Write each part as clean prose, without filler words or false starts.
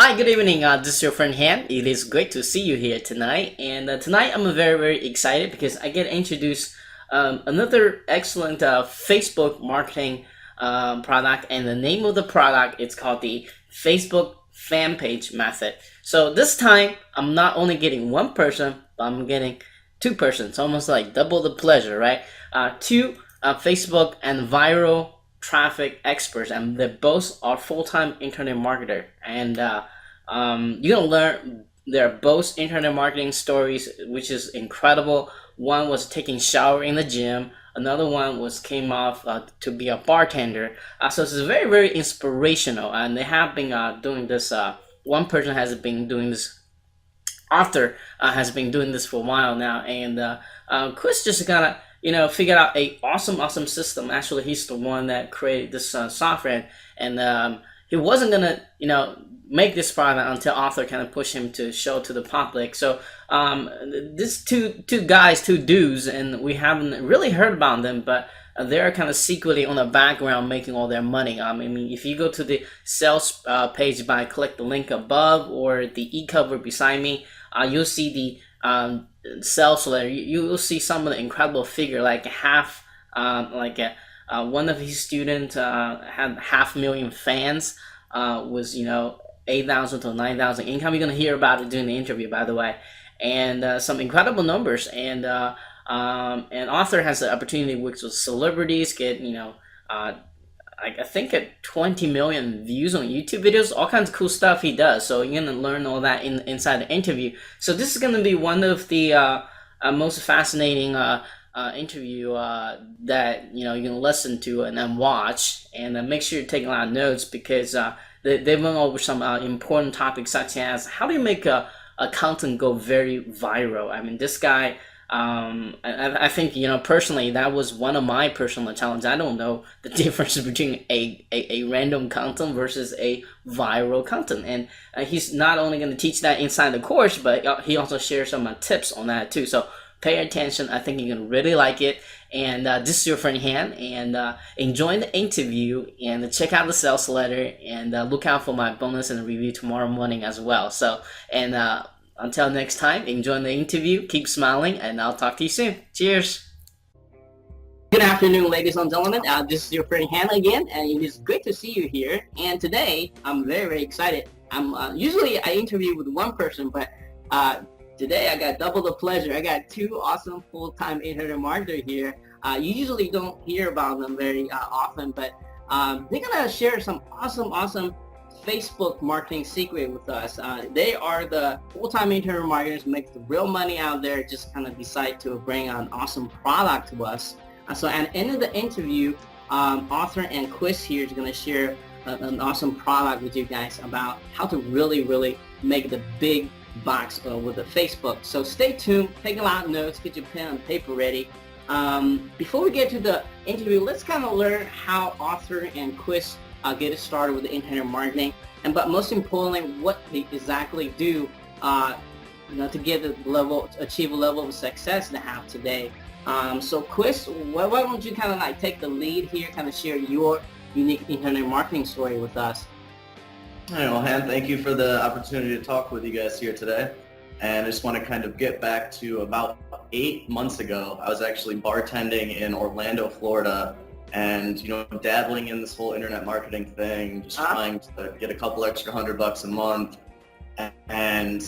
Hi, good evening. This is your friend Han. It is great to see you here tonight. And tonight I'm very, very excited because I get introduced another excellent Facebook marketing product. And the name of the product is called the Facebook Fanpage method. So this time I'm not only getting one person, but I'm getting two persons. Almost like double the pleasure, right? Two Facebook and viral traffic experts, and they both are full-time internet marketer. And you're gonna learn their both internet marketing stories, which is incredible. One was taking shower in the gym. Another one was came off to be a bartender. So it's very, very inspirational, and they have been doing this. One person has been doing this. Arthur has been doing this for a while now, and Chris just gotta figured out a awesome system. Actually, he's the one that created this software, and he wasn't gonna make this product until Arthur kind of pushed him to show to the public. So this two guys, two dudes, and we haven't really heard about them, but they're kind of secretly on the background making all their money. I mean, if you go to the sales page by click the link above or the e-cover beside me, you'll see the sales letter. You will see some of the incredible figure, like one of his students had 500,000 fans, was 8,000 to 9,000 income. You're gonna hear about it during the interview, by the way, and some incredible numbers. And Arthur has the opportunity to work with celebrities, get I think at 20 million views on YouTube videos, all kinds of cool stuff he does. So you're gonna learn all that inside the interview. So this is gonna be one of the most fascinating interview that you can listen to and then watch, and make sure you take a lot of notes because they went over some important topics such as how do you make a content go very viral. I mean, this guy. I think personally that was one of my personal challenges. I don't know the difference between a random content versus a viral content, and he's not only going to teach that inside the course, but he also shares some tips on that too. So pay attention. I think you're going to really like it. And this is your friend Han, and enjoy the interview, and check out the sales letter, and look out for my bonus and review tomorrow morning as well. So until next time, enjoy the interview, keep smiling, and I'll talk to you soon. Cheers. Good afternoon, ladies and gentlemen. This is your friend Hannah again, and it is great to see you here. And today, I'm very, very excited. Usually I interview with one person, but today I got double the pleasure. I got two awesome full-time internet marketers here. You usually don't hear about them very often, but they're gonna share some awesome Facebook marketing secret with us. They are the full-time internet marketers, make the real money out there, just kind of decide to bring an awesome product to us. So at the end of the interview, Arthur and Chris here is going to share an awesome product with you guys about how to really make the big bucks with the Facebook. So stay tuned, take a lot of notes, get your pen and paper ready. Before we get to the interview, let's kind of learn how Arthur and Chris get it started with the internet marketing, but most importantly, what they exactly do, to achieve a level of success they have today. So Chris, why don't you kind of take the lead here, kind of share your unique internet marketing story with us? All right, well, Han, thank you for the opportunity to talk with you guys here today. And I just want to kind of get back to about 8 months ago. I was actually bartending in Orlando, Florida, and dabbling in this whole internet marketing thing, just trying to get a couple extra $100 a month. And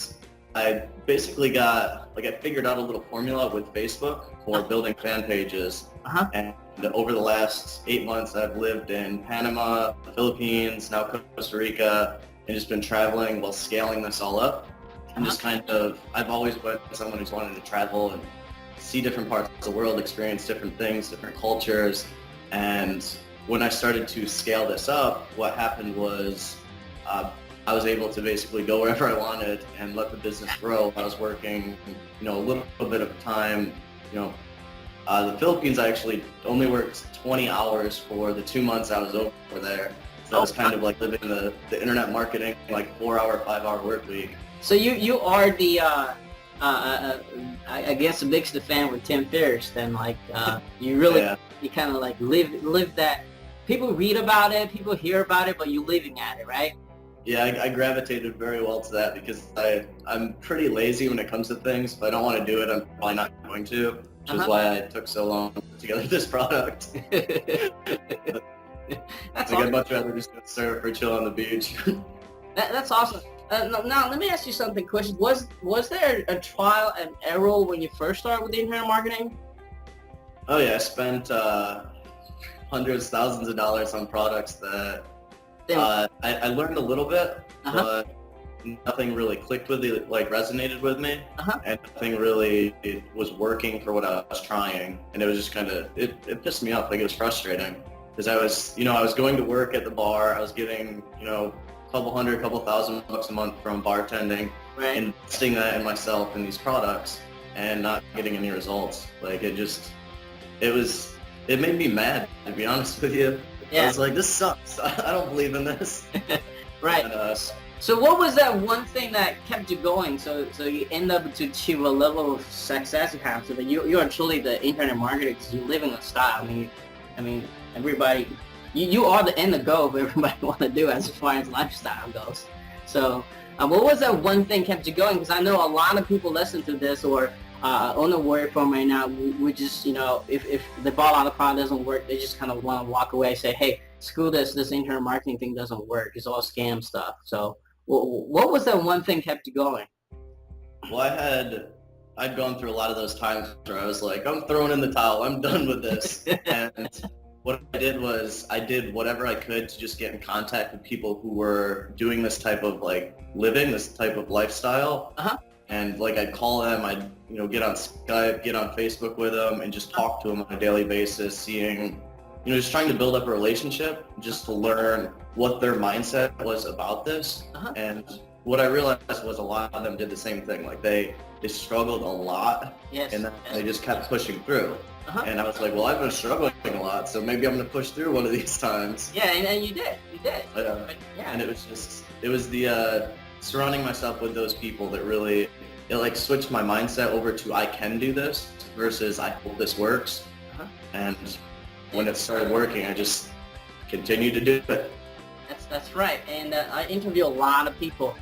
I basically I figured out a little formula with Facebook for building fan pages. And over the last 8 months, I've lived in Panama, the Philippines, now Costa Rica, and just been traveling while scaling this all up. And just I've always been someone who's wanted to travel and see different parts of the world, experience different things, different cultures. And when I started to scale this up, what happened was I was able to basically go wherever I wanted and let the business grow. I was working, a little bit of time. The Philippines, I actually only worked 20 hours for the 2 months I was over there. So I was kind of like living the internet marketing, 4-hour, 5-hour work week. So you are the I guess the biggest fan with Tim Ferriss. Then you really you kind of live that. People read about it, people hear about it, but you're living at it, right? Yeah, I gravitated very well to that because I'm pretty lazy when it comes to things. If I don't want to do it, I'm probably not going to, which is why I took so long to put together this product. That's Like, awesome. I'd much rather just go surf or chill on the beach. That's awesome. Now let me ask you something. Question: Was there a trial and error when you first started with the internet marketing? Oh yeah, I spent hundreds, thousands of dollars on products that I learned a little bit, but nothing really clicked with it, like resonated with me, and nothing really was working for what I was trying, and it was just kind of it pissed me off. Like, it was frustrating because I was going to work at the bar, I was getting couple thousand bucks a month from bartending, investing that in myself and these products, and not getting any results. Like, it made me mad, to be honest with you. I was like, this sucks. I don't believe in this. Right. And, so what was that one thing that kept you going? So you end up to achieve a level of success you have, so that you are truly the internet marketer because you live in a style. I mean, everybody, you are the end goal of everybody want to do as far as lifestyle goes. So what was that one thing kept you going? Because I know a lot of people listen to this or on the work from right now, we just, if they bought out the product doesn't work, they just kind of want to walk away and say, hey, screw this internet marketing thing doesn't work. It's all scam stuff. So what was that one thing kept you going? well, I'd gone through a lot of those times where I was like, I'm throwing in the towel. I'm done with this. And what I did was I did whatever I could to just get in contact with people who were doing this type of living, this type of lifestyle. And I'd call them, I'd get on Skype, get on Facebook with them, and just talk to them on a daily basis, seeing, just trying to build up a relationship, just to learn what their mindset was about this. And what I realized was a lot of them did the same thing. Like, they struggled a lot, and then they just kept pushing through. And I was like, well, I've been struggling a lot, so maybe I'm going to push through one of these times. Yeah, and you did. And it was the surrounding myself with those people that really, it switched my mindset over to I can do this versus I hope this works. And when it started working, I just continued to do it. That's right. And I interview a lot of people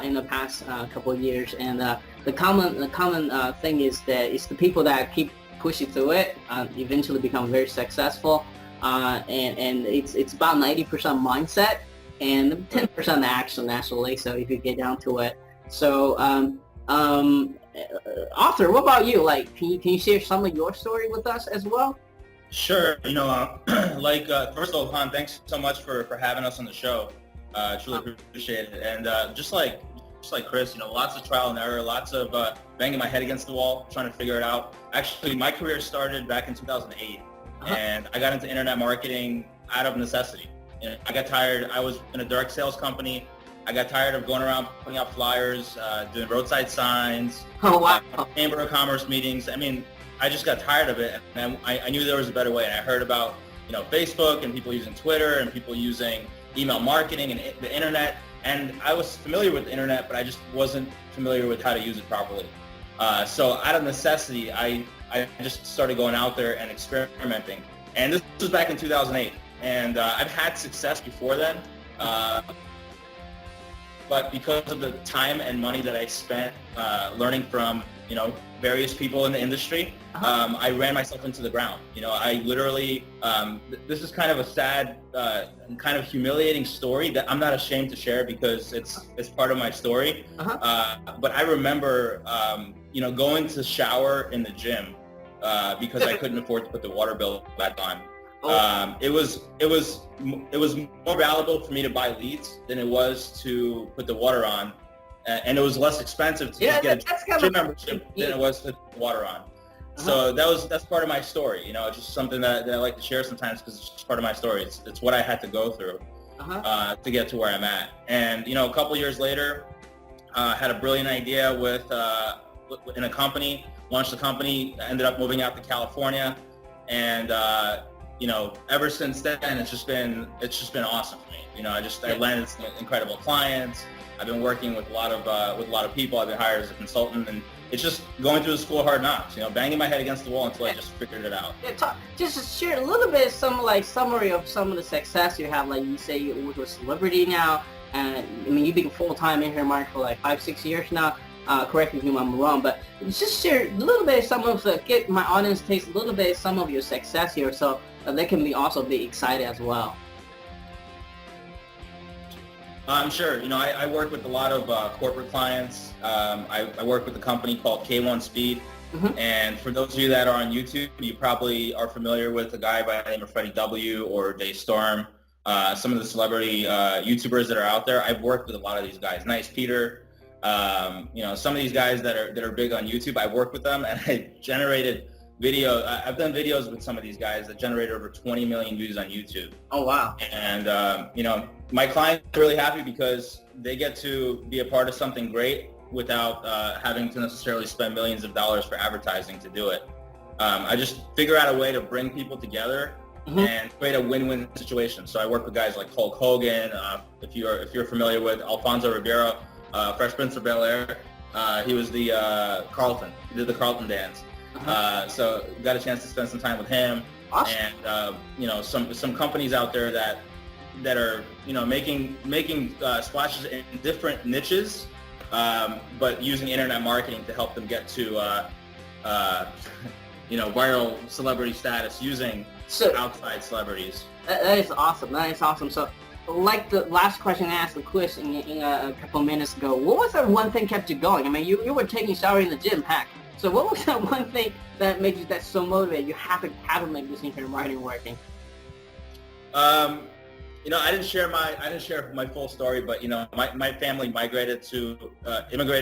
in the past couple of years, and the common thing is that it's the people that keep pushing through it eventually become very successful, and it's about 90% mindset and 10% action, actually. So if you get down to it, so Arthur, what about you? Like, can you share some of your story with us as well? Sure. First of all, Han, thanks so much for having us on the show. Truly appreciate it. And just like Chris, lots of trial and error, lots of banging my head against the wall, trying to figure it out. Actually, my career started back in 2008, and I got into internet marketing out of necessity. I got tired. I was in a direct sales company. I got tired of going around putting out flyers, doing roadside signs, Chamber of Commerce meetings. I mean, I just got tired of it, and I knew there was a better way. And I heard about, Facebook and people using Twitter and people using email marketing and the internet. And I was familiar with the internet, but I just wasn't familiar with how to use it properly. So out of necessity, I just started going out there and experimenting. And this was back in 2008. And I've had success before then. But because of the time and money that I spent learning from, various people in the industry, I ran myself into the ground. I literally, this is kind of a sad and kind of humiliating story that I'm not ashamed to share because it's part of my story. But I remember, going to shower in the gym because I couldn't afford to put the water bill back on. It was more valuable for me to buy leads than it was to put the water on, and it was less expensive to just get a gym membership than it was to put the water on. So that's part of my story. It's just something that I like to share sometimes because it's just part of my story. It's what I had to go through to get to where I'm at. And a couple years later, had a brilliant idea in a company, launched a company, ended up moving out to California, and ever since then, it's just been awesome for me. I landed some incredible clients. I've been working with a lot of people. I've been hired as a consultant, and it's just going through the school of hard knocks. Banging my head against the wall until I just figured it out. Just share a little bit, some summary of some of the success you have. Like you say, you're with a celebrity now. and I mean, you've been full-time in here, Mark, for like 5-6 years now. Correct me if I'm wrong, but just share a little bit some of the, get my audience taste a little bit some of your success here, so they can be also be excited as well. Sure. I work with a lot of corporate clients. I work with a company called K1 Speed. Mm-hmm. And for those of you that are on YouTube, you probably are familiar with a guy by the name of Freddie W. or Dave Storm. Some of the celebrity YouTubers that are out there. I've worked with a lot of these guys. Nice Peter. Some of these guys that are big on YouTube, I've worked with them, and I generated video. I've done videos with some of these guys that generated over 20 million views on YouTube. Oh, wow. And, my clients are really happy because they get to be a part of something great without having to necessarily spend millions of dollars for advertising to do it. I just figure out a way to bring people together and create a win-win situation. So I work with guys like Hulk Hogan, if you're familiar with Alfonso Ribeiro, Fresh Prince of Bel-Air. He was the Carlton. He did the Carlton dance. So got a chance to spend some time with him. Awesome. And some companies out there that are making splashes in different niches, but using internet marketing to help them get to viral celebrity status using outside celebrities. That is awesome. That is awesome. So, like the last question I asked the quiz in a couple of minutes ago, what was that one thing kept you going? I mean, you were taking shower in the gym, heck. So what was that one thing that made you so motivated? You have to make this internet marketing working. I didn't share my full story, but my family immigrated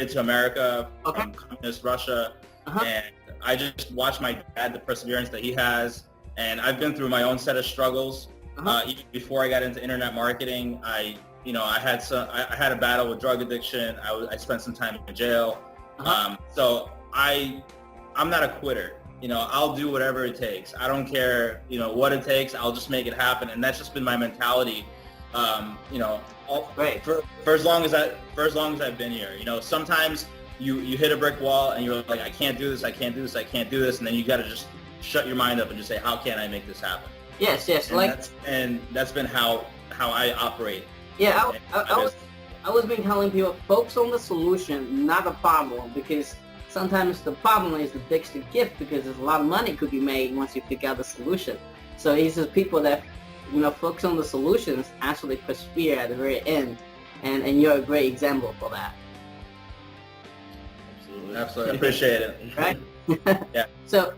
to America from communist Russia, and I just watched my dad, the perseverance that he has, and I've been through my own set of struggles. Even before I got into internet marketing, I had a battle with drug addiction. I spent some time in jail. So I'm not a quitter. I'll do whatever it takes. I don't care, what it takes. I'll just make it happen. And that's just been my mentality, for as long as I've been here. Sometimes you hit a brick wall and you're like, I can't do this, I can't do this, I can't do this. And then you got to just shut your mind up and just say, how can I make this happen? Yes. And that's been how I operate. Yeah, I was been telling people, focus on the solution, not the problem, because sometimes the problem is the biggest gift, because there's a lot of money could be made once you figure out the solution. So it's just people that, focus on the solutions actually persevere at the very end, and you're a great example for that. Absolutely. Appreciate it. Right? Yeah. So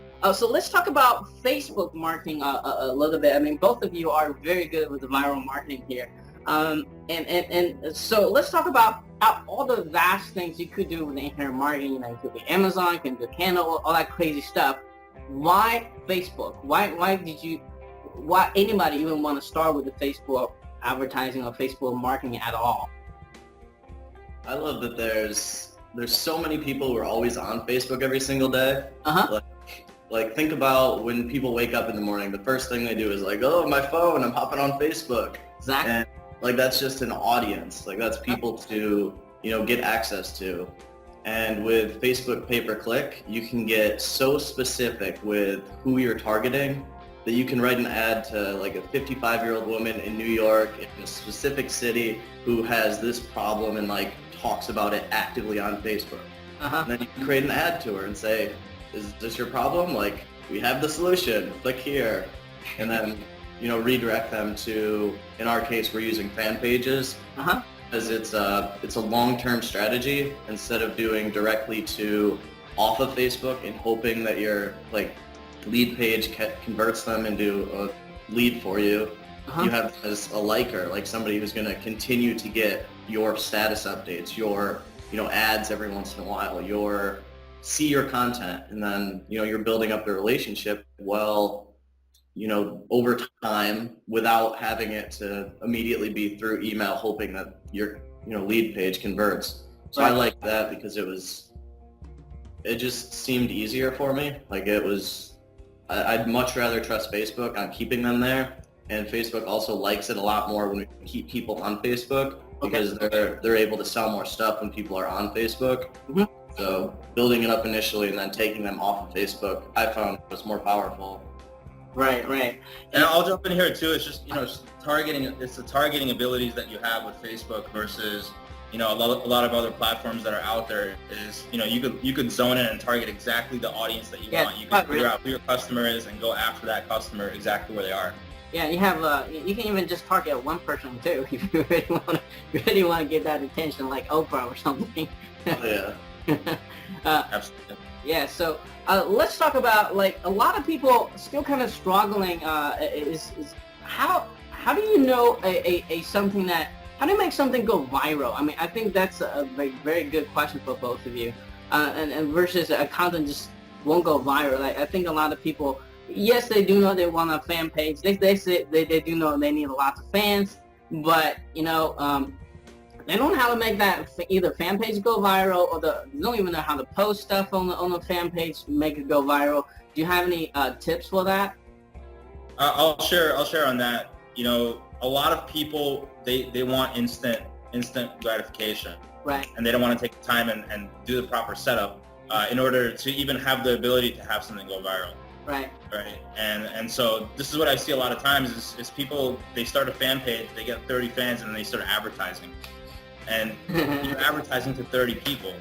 let's talk about Facebook marketing a little bit. I mean, both of you are very good with the viral marketing here. And so let's talk about all the vast things you could do with the internet marketing. It could be Amazon, it could be Canva, all that crazy stuff. Why Facebook? Why anybody even want to start with the Facebook advertising or Facebook marketing at all? I love that there's so many people who are always on Facebook every single day. Like think about when people wake up in the morning, the first thing they do is like, oh, my phone, I'm hopping on Facebook. Exactly. And that's just an audience. That's people to, get access to. And with Facebook pay-per-click, you can get so specific with who you're targeting that you can write an ad to like a 55-year-old woman in New York in a specific city who has this problem and talks about it actively on Facebook. And then you can create an ad to her and say, is this your problem? We have the solution, click here. And then, redirect them to, in our case, we're using Fanpages. Because it's a long-term strategy instead of doing directly to off of Facebook and hoping that your lead page converts them into a lead for you. You have as a liker, somebody who's going to continue to get your status updates, your ads every once in a while, see your content, and then you're building up the relationship over time without having it to immediately be through email, hoping that your lead page converts. So I like that because it just seemed easier for me. I'd much rather trust Facebook on keeping them there, and Facebook also likes it a lot more when we keep people on Facebook because they're able to sell more stuff when people are on Facebook. So building it up initially and then taking them off of Facebook, I found was more powerful. Right, right. And I'll jump in here too. It's just, it's targeting. It's the targeting abilities that you have with Facebook versus, a lot of other platforms that are out there. Is, you could zone in and target exactly the audience that you want. You can figure out who your customer is and go after that customer exactly where they are. Yeah, you have you can even just target one person too if you really want to get that attention, like Oprah or something. Oh, yeah. Absolutely. Yeah. So let's talk about, like, a lot of people still kind of struggling. Is how do you know a something that, how do you make something go viral? I mean, I think that's a very, very good question for both of you. And versus a content just won't go viral. Like, I think a lot of people, yes, they do know they want a fan page. They say they do know they need lots of fans, but they don't know how to make that either fan page go viral, or they don't even know how to post stuff on the fan page, make it go viral. Do you have any tips for that? I'll share on that. A lot of people, they want instant gratification, right? And they don't want to take the time and do the proper setup in order to even have the ability to have something go viral. Right. And so this is what I see a lot of times is people, they start a fan page, they get 30 fans, and then they start advertising. And you're advertising to 30 people.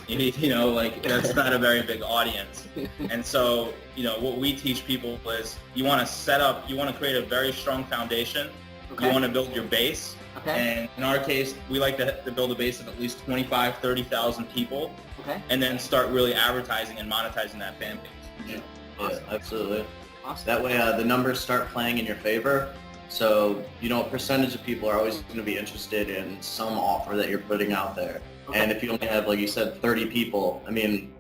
Like, that's not a very big audience. And so, what we teach people is you want to create a very strong foundation. Okay. You want to build your base. Okay. And in our case, we like to build a base of at least 25, 30,000 people. Okay. And then start really advertising and monetizing that fan page. Yeah, awesome. Yeah, absolutely. Awesome. That way the numbers start playing in your favor. So, a percentage of people are always going to be interested in some offer that you're putting out there. Okay. And if you only have, like you said, 30 people, I mean,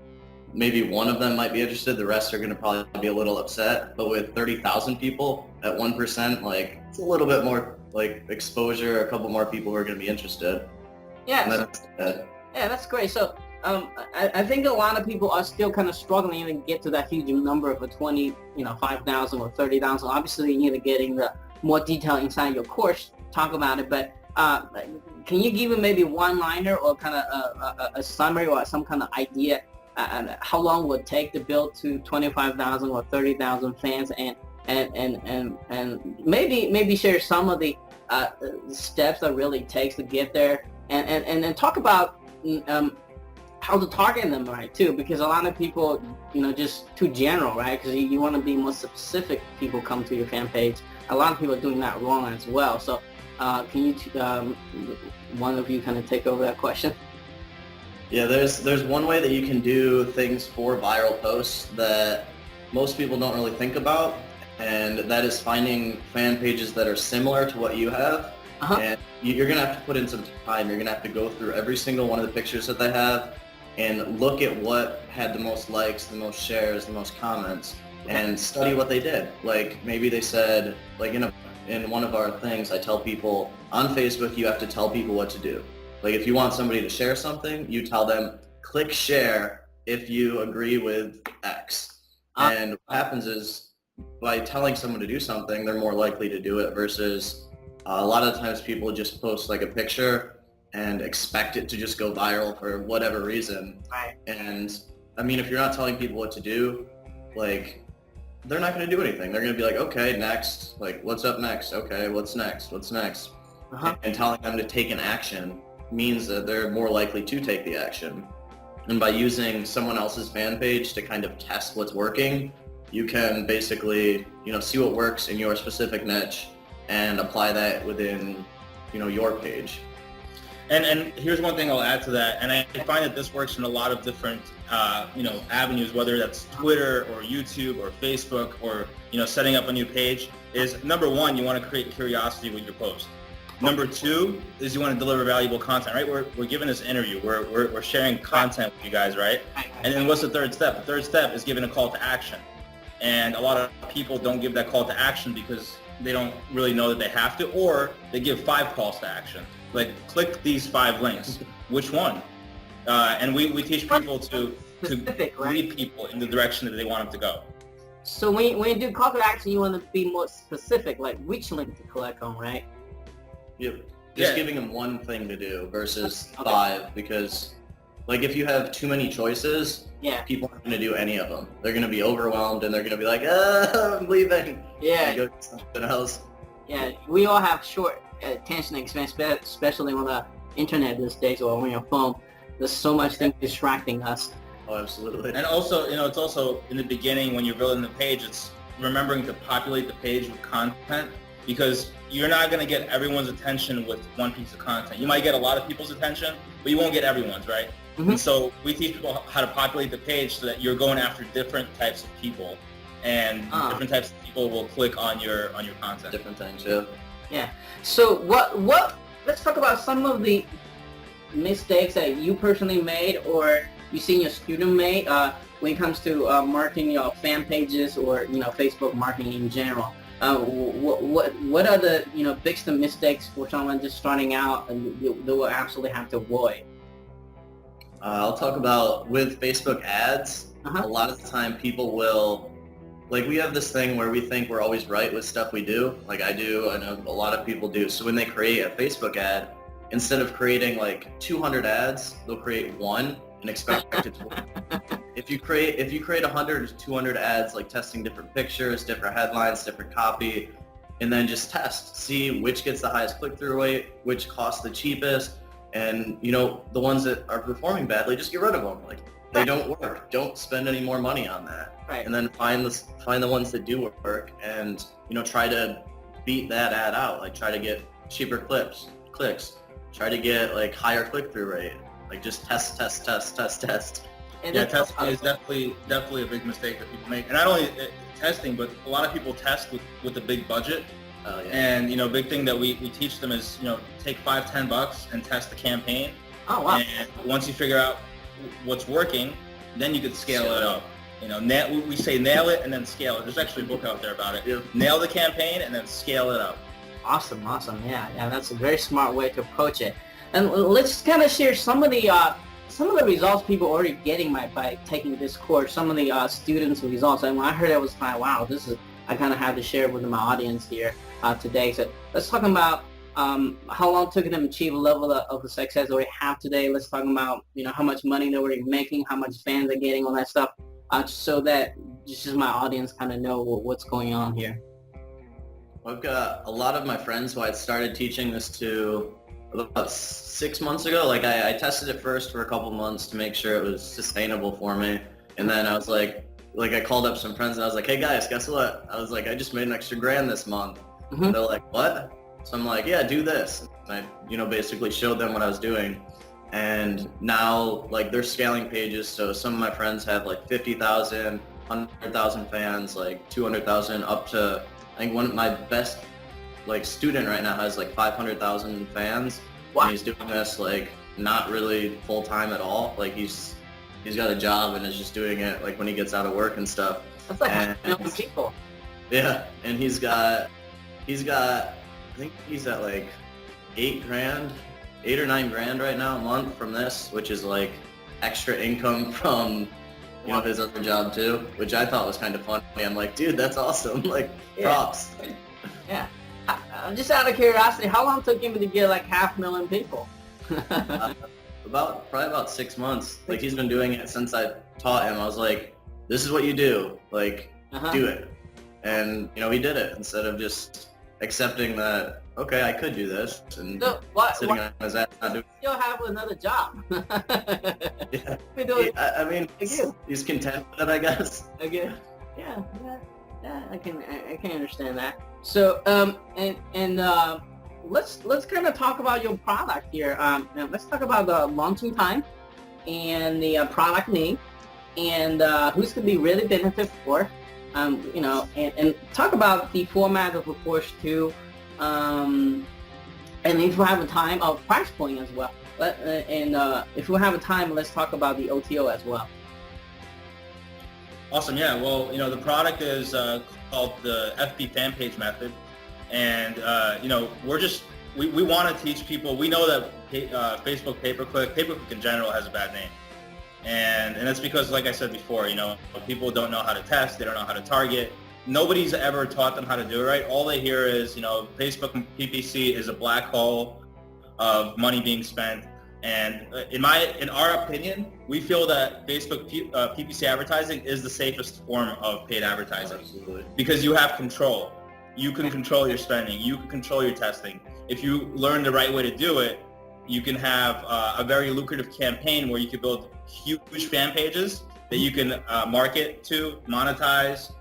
maybe one of them might be interested. The rest are going to probably be a little upset. But with 30,000 people at 1%, like, it's a little bit more, like, exposure. A couple more people who are going to be interested. Yeah. Yeah, that's great. So, I think a lot of people are still kind of struggling to get to that huge number of 5,000 or 30,000. Obviously, you're getting the more detail inside your course, talk about it, but can you give maybe one-liner or kind of a summary or some kind of idea how long would it take to build to 25,000 or 30,000 fans, and maybe share some of the steps that really takes to get there, and talk about how to target them right too, because a lot of people, just too general, right? Because you want to be more specific. People come to your fan page. A lot of people are doing that wrong as well. So can you, one of you kind of take over that question? Yeah, there's one way that you can do things for viral posts that most people don't really think about, and that is finding fan pages that are similar to what you have. Uh-huh. And you're going to have to put in some time. You're going to have to go through every single one of the pictures that they have and look at what had the most likes, the most shares, the most comments, and study what they did. Like, maybe they said, like, in one of our things, I tell people on Facebook, you have to tell people what to do. Like, if you want somebody to share something, you tell them, click share if you agree with X. And what happens is, by telling someone to do something, they're more likely to do it versus a lot of times people just post like a picture and expect it to just go viral for whatever reason. Right. And I mean, if you're not telling people what to do, like, they're not going to do anything. They're going to be like, okay, next. Like, what's up next? Okay, what's next? What's next? Uh-huh. And telling them to take an action means that they're more likely to take the action. And by using someone else's fan page to kind of test what's working, you can basically, see what works in your specific niche and apply that within, your page. And here's one thing I'll add to that, and I find that this works in a lot of different, avenues, whether that's Twitter or YouTube or Facebook or, setting up a new page, is number one, you want to create curiosity with your post. Number two is you want to deliver valuable content, right? We're giving this interview. We're sharing content with you guys, right? And then what's the third step? The third step is giving a call to action. And a lot of people don't give that call to action because they don't really know that they have to, or they give 5 calls to action. Like, click these 5 links. Which one? And we teach people to lead people in the direction that they want them to go. So when you do call to action, you want to be more specific, like which link to click on, right? Yep. Just giving them one thing to do versus 5, because like if you have too many choices, Yeah. people aren't going to do any of them. They're going to be overwhelmed and they're going to be like, I'm leaving. Yeah. And go do something else. Yeah. We all have short attention span, especially on the internet these days or on your phone. There's so much things distracting us. Oh, absolutely. And also, it's also in the beginning when you're building the page, it's remembering to populate the page with content, because you're not going to get everyone's attention with one piece of content. You might get a lot of people's attention, but you won't get everyone's, right? Mm-hmm. And so we teach people how to populate the page so that you're going after different types of people, and different types of people will click on your content. Different things, yeah. Yeah. So what? Let's talk about some of the mistakes that you personally made or you seen your student made when it comes to marketing your fan pages or Facebook marketing in general. What are the biggest mistakes for someone just starting out and they will absolutely have to avoid? I'll talk about with Facebook ads. Uh-huh. A lot of the time people will, like, we have this thing where we think we're always right with stuff we do. Like I do, I know a lot of people do. So when they create a Facebook ad, instead of creating like 200 ads, they'll create one and expect it to work. If you create 100 to 200 ads, like testing different pictures, different headlines, different copy, and then just test, see which gets the highest click-through rate, which costs the cheapest, and the ones that are performing badly, just get rid of them. Like they don't work. Don't spend any more money on that. Right. And then find the ones that do work, and try to beat that ad out. Like try to get cheaper clicks. Try to get like higher click-through rate. Like just test. And Yeah, testing is definitely a big mistake that people make. And not only testing, but a lot of people test with a big budget. Oh, yeah. And big thing that we teach them is take $5-10 and test the campaign. Oh wow. And once you figure out what's working, then you could scale it up. We say nail it and then scale it. There's actually a book out there about it. Yep. Nail the campaign and then scale it up. Awesome. Yeah, that's a very smart way to approach it. And let's kind of share some of the results people are already getting by taking this course. Some of the students' results. And when I heard it, I was like, wow, I kind of had to share it with my audience here today. So let's talk about how long it took them to achieve a level of the success they have today. Let's talk about how much money they're already making, how much fans they're getting, all that stuff, so that just my audience kind of know what's going on here. I've got a lot of my friends who I started teaching this to about 6 months ago. Like I tested it first for a couple months to make sure it was sustainable for me. And then I was like I called up some friends and I was like, hey guys, guess what? I was like, I just made an extra $1,000 this month. Mm-hmm. They're like, what? So I'm like, yeah, do this. And I, basically showed them what I was doing. And now like they're scaling pages. So some of my friends have like 50,000, 100,000 fans, like 200,000 up to, I think one of my best like student right now has like 500,000 fans. Wow. And he's doing this like not really full time at all. Like he's got a job and is just doing it like when he gets out of work and stuff. That's like 500,000 people. Yeah, and he's got I think he's at like $8 or $9 grand right now a month from this, which is like extra income from his other job too, which I thought was kind of funny. I'm like, dude, that's awesome. Like, props. Yeah. I'm just out of curiosity, how long took him to get like 500,000 people? Probably about 6 months. Like he's been doing it since I taught him. I was like, this is what you do. Like, do it. And he did it instead of just accepting that, okay, I could do this and sitting on his ass not doing. Still have another job. Yeah. I mean, he's content with it, I guess. Okay. Yeah. I can understand that. So let's kind of talk about your product here. Let's talk about the launching time and the product name and who's going to be really benefit for. And talk about the format of the course too. And if we have a time, price point as well. If we have a time, let's talk about the OTO as well. Awesome. Yeah. Well, the product is called the FB Fanpage method, and we want to teach people. We know that Facebook pay-per-click in general has a bad name, and that's because, like I said before, people don't know how to test. They don't know how to target. Nobody's ever taught them how to do it right. All they hear is, Facebook PPC is a black hole of money being spent, And in our opinion, we feel that Facebook PPC advertising is the safest form of paid advertising. Absolutely. Because you have control. You can control your spending. You can control your testing. If you learn the right way to do it, you can have a very lucrative campaign where you can build huge fan pages that you can market to, monetize,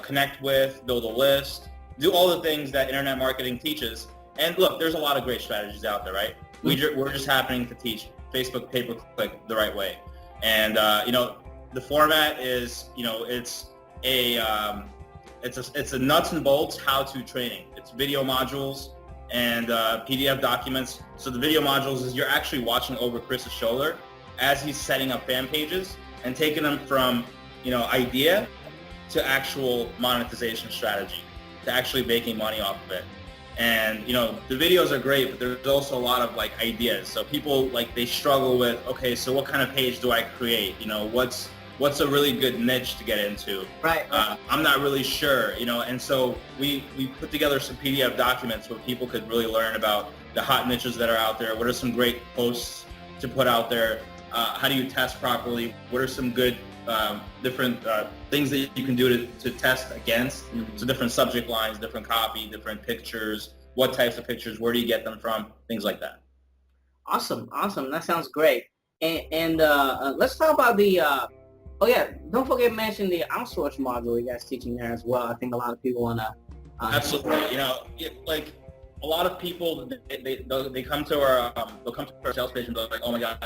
connect with, build a list, do all the things that internet marketing teaches. And look, there's a lot of great strategies out there, right? We're just happening to teach Facebook pay-per-click the right way. And the format is, it's a nuts and bolts how-to training. It's video modules and PDF documents. So the video modules is you're actually watching over Chris's shoulder as he's setting up fan pages and taking them from, idea to actual monetization strategy, to actually making money off of it. And, the videos are great, but there's also a lot of ideas. So people they struggle with, okay, so what kind of page do I create? What's a really good niche to get into? Right. I'm not really sure, and so we put together some PDF documents where people could really learn about the hot niches that are out there. What are some great posts to put out there? How do you test properly? What are some good different things that you can do to test against? Mm-hmm. So different subject lines, different copy, different pictures, what types of pictures, where do you get them from, things like that. Awesome. That sounds great. And let's talk about the, don't forget to mention the outsource module you guys teaching there as well. I think a lot of people want to. Absolutely. A lot of people, they come to our sales page and be like, oh my God,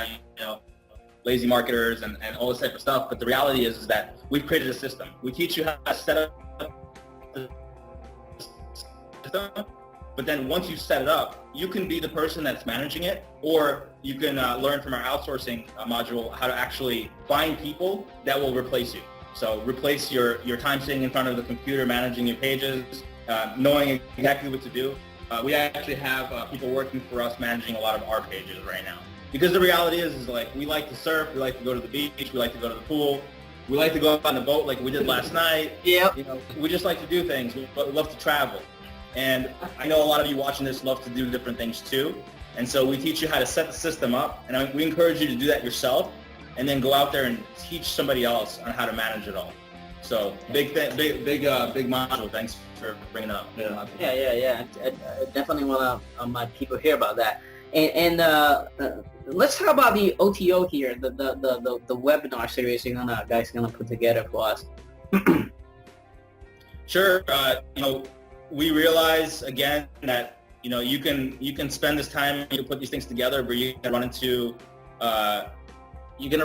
lazy marketers and all this type of stuff. But the reality is that we've created a system. We teach you how to set up the system, but then once you set it up, you can be the person that's managing it, or you can learn from our outsourcing module how to actually find people that will replace you. So replace your time sitting in front of the computer, managing your pages, knowing exactly what to do. We actually have people working for us managing a lot of our pages right now. Because the reality is we like to surf, we like to go to the beach, we like to go to the pool, we like to go on the boat like we did last night. Yep. We just like to do things. We love to travel. And I know a lot of you watching this love to do different things too. And so we teach you how to set the system up, and we encourage you to do that yourself, and then go out there and teach somebody else on how to manage it all. So big module. Thanks for bringing it up. Yeah. I definitely want to my people hear about that. And let's talk about the OTO here, the webinar series guys gonna put together for us. Sure. We realize again that you can spend this time to put these things together, but you're gonna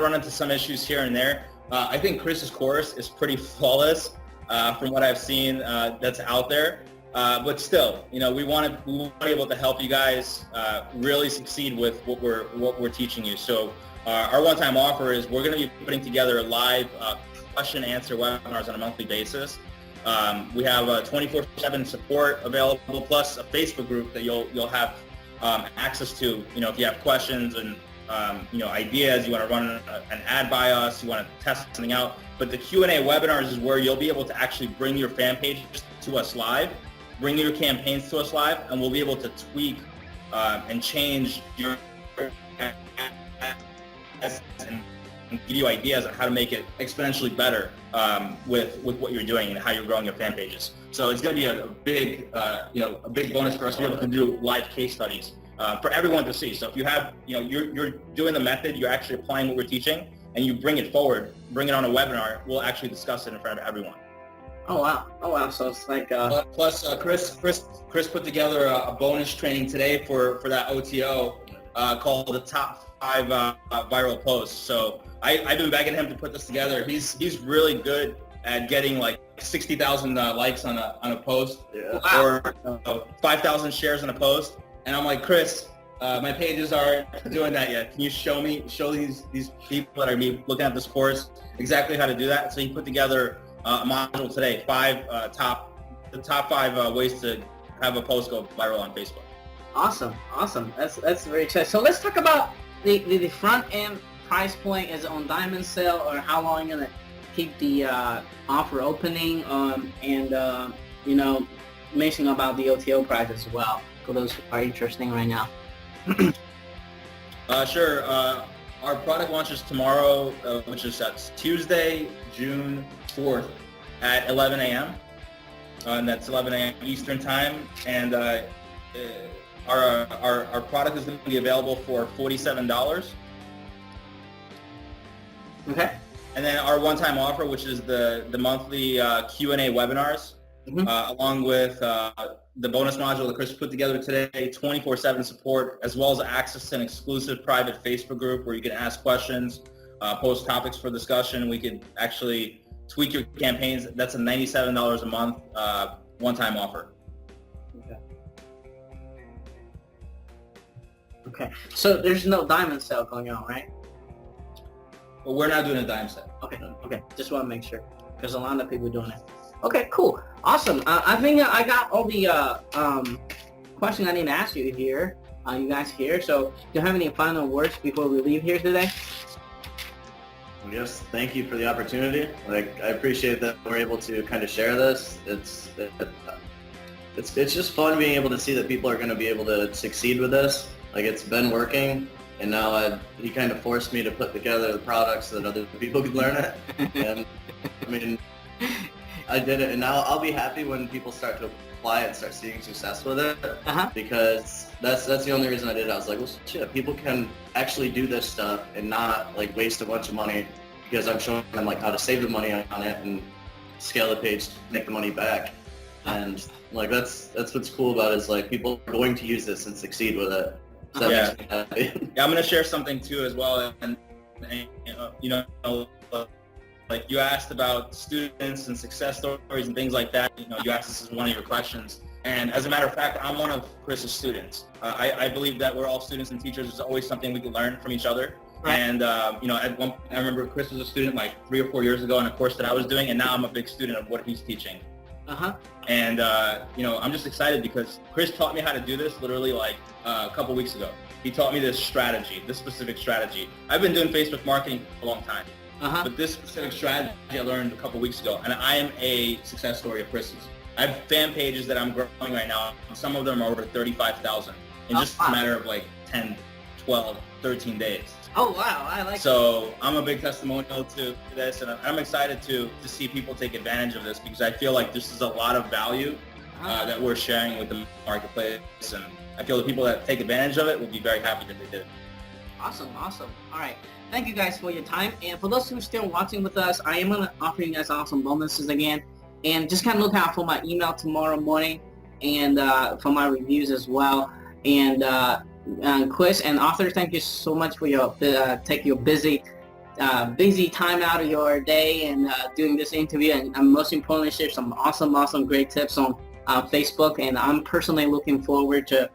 run into some issues here and there. I think Chris's course is pretty flawless from what I've seen that's out there. But still, we want to be able to help you guys really succeed with what we're teaching you. So our one-time offer is we're going to be putting together live question and answer webinars on a monthly basis. We have 24/7 support available, plus a Facebook group that you'll have access to. If you have questions and ideas, you want to run an ad by us, you want to test something out. But the Q&A webinars is where you'll be able to actually bring your fan pages to us live. Bring your campaigns to us live, and we'll be able to tweak and change your and give you ideas on how to make it exponentially better with what you're doing and how you're growing your fan pages. So it's going to be a big bonus for us to be able to do live case studies for everyone to see. So if you have, you're doing the method, you're actually applying what we're teaching, and you bring it forward, bring it on a webinar, we'll actually discuss it in front of everyone. Oh wow! So it's like plus Chris put together a bonus training today for that OTO called the top 5 viral posts. So I've been begging him to put this together. He's really good at getting 60,000 likes on a post, or 5,000 shares on a post. And I'm like, Chris, my pages aren't doing that yet. Can you show these people that are looking at this course exactly how to do that? So he put together a module today, the top 5 ways to have a post go viral on Facebook. Awesome. That's very exciting. So let's talk about the front end price point. Is it on diamond sale, or how long you're gonna keep the offer opening? And mentioning about the OTO price as well, for those who are interesting right now. Sure. Our product launches tomorrow, which is Tuesday, June 4th at 11 a.m. And that's 11 a.m. Eastern time. And our product is going to be available for $47. Okay. And then our one-time offer, which is the monthly Q&A webinars, along with the bonus module that Chris put together today, 24/7 support, as well as access to an exclusive private Facebook group where you can ask questions, post topics for discussion. We could actually tweak your campaigns. That's a $97 a month one-time offer. Okay. Okay. So there's no diamond sale going on, right? But we're not doing a dime set. Okay. Okay. Just want to make sure. There's a lot of people doing it. Okay. Cool. Awesome. I think I got all the questions I need to ask you here. You guys here. So do you have any final words before we leave here today? Yes, thank you for the opportunity. Like, I appreciate that we're able to kind of share this. It's just fun being able to see that people are going to be able to succeed with this. Like, it's been working, and now he kind of forced me to put together the products so that other people could learn it. And I mean, I did it, and now I'll be happy when people start to apply it and start seeing success with it. Because that's the only reason I did it. I was like, well, shit, people can actually do this stuff and not like waste a bunch of money, because I'm showing them like how to save the money on it and scale the page to make the money back. And like that's what's cool about it, is like people are going to use this and succeed with it. So that makes me happy. Yeah, I'm gonna share something too as well, and you know, like you asked about students and success stories and things like that. You know, you asked this as one of your questions. And as a matter of fact, I'm one of Chris's students. I believe that we're all students and teachers. There's always something we can learn from each other. Right. And you know, I remember Chris was a student like 3 or 4 years ago in a course that I was doing, and now I'm a big student of what he's teaching. And you know, I'm just excited because Chris taught me how to do this literally like a couple weeks ago. He taught me this strategy, this specific strategy. I've been doing Facebook marketing for a long time. But this specific strategy I learned a couple weeks ago, and I am a success story of Chris's. I have fan pages that I'm growing right now. Some of them are over 35,000 in just a matter of like 10, 12, 13 days. Oh, wow. I like So I'm a big testimonial to this, and I'm excited to see people take advantage of this, because I feel like this is a lot of value that we're sharing with the marketplace, and I feel the people that take advantage of it will be very happy that they did. Awesome, awesome. All right. Thank you guys for your time. And for those who are still watching with us, I am going to offer you guys awesome bonuses again. And just kind of look out for my email tomorrow morning, and for my reviews as well. And Chris and Arthur, thank you so much for your take your busy time out of your day and doing this interview. And most importantly, share some awesome, great tips on Facebook. And I'm personally looking forward to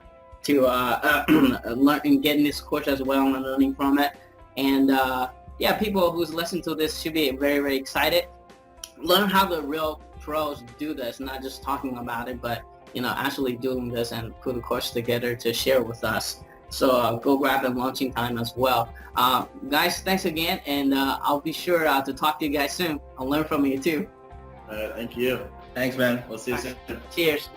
learning, getting this course as well and learning from it. And yeah, people who's listening to this should be very, very excited. Learn how the real pros do this, not just talking about it, but you know, actually doing this and put a course together to share with us. So go grab the launching time as well. Guys, thanks again, and I'll be sure to talk to you guys soon. I'll learn from you too. Thank you. Thanks, man. We'll see you soon. Cheers.